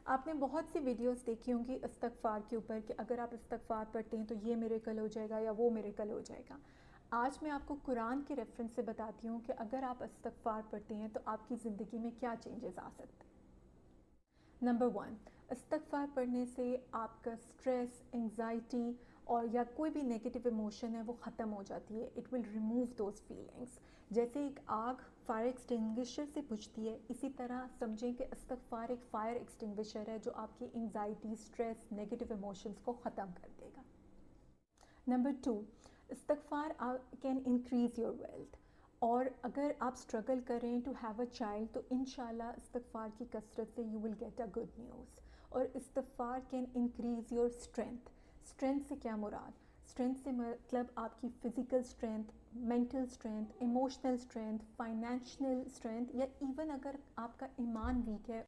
آپ نے بہت سی ویڈیوز دیکھی ہوں گی استغفار کے اوپر کہ اگر آپ استغفار پڑھتے ہیں تو یہ میریکل ہو جائے گا یا وہ میریکل ہو جائے گا. آج میں آپ کو قرآن کے ریفرنس سے بتاتی ہوں کہ اگر آپ استغفار پڑھتے ہیں تو آپ کی زندگی میں کیا چینجز آ سکتے ہیں. نمبر 1، استغفار پڑھنے سے آپ کا اسٹریس، انگزائٹی اور یا کوئی بھی نیگیٹو ایموشن ہے وہ ختم ہو جاتی ہے. It will remove those feelings. جیسے ایک آگ فائر ایکسٹنگوشر سے بجھتی ہے، اسی طرح سمجھیں کہ استغفار ایک فائر ایکسٹنگوشر ہے جو آپ کی انگزائٹی، اسٹریس، نیگیٹو ایموشنس کو ختم کر دے گا. نمبر 2، استغفار کین انکریز یور ویلتھ. اور اگر آپ اسٹرگل کریں ٹو ہیو اے چائلڈ تو انشاءاللہ استغفار کی کثرت سے you will get a good news. اور استغفار can increase your strength. Strength سے کیا مراد؟ اسٹرینتھ سے مطلب آپ کی physical strength, mental strength, emotional strength, financial strength, یا ایون اگر آپ کا ایمان ویک ہے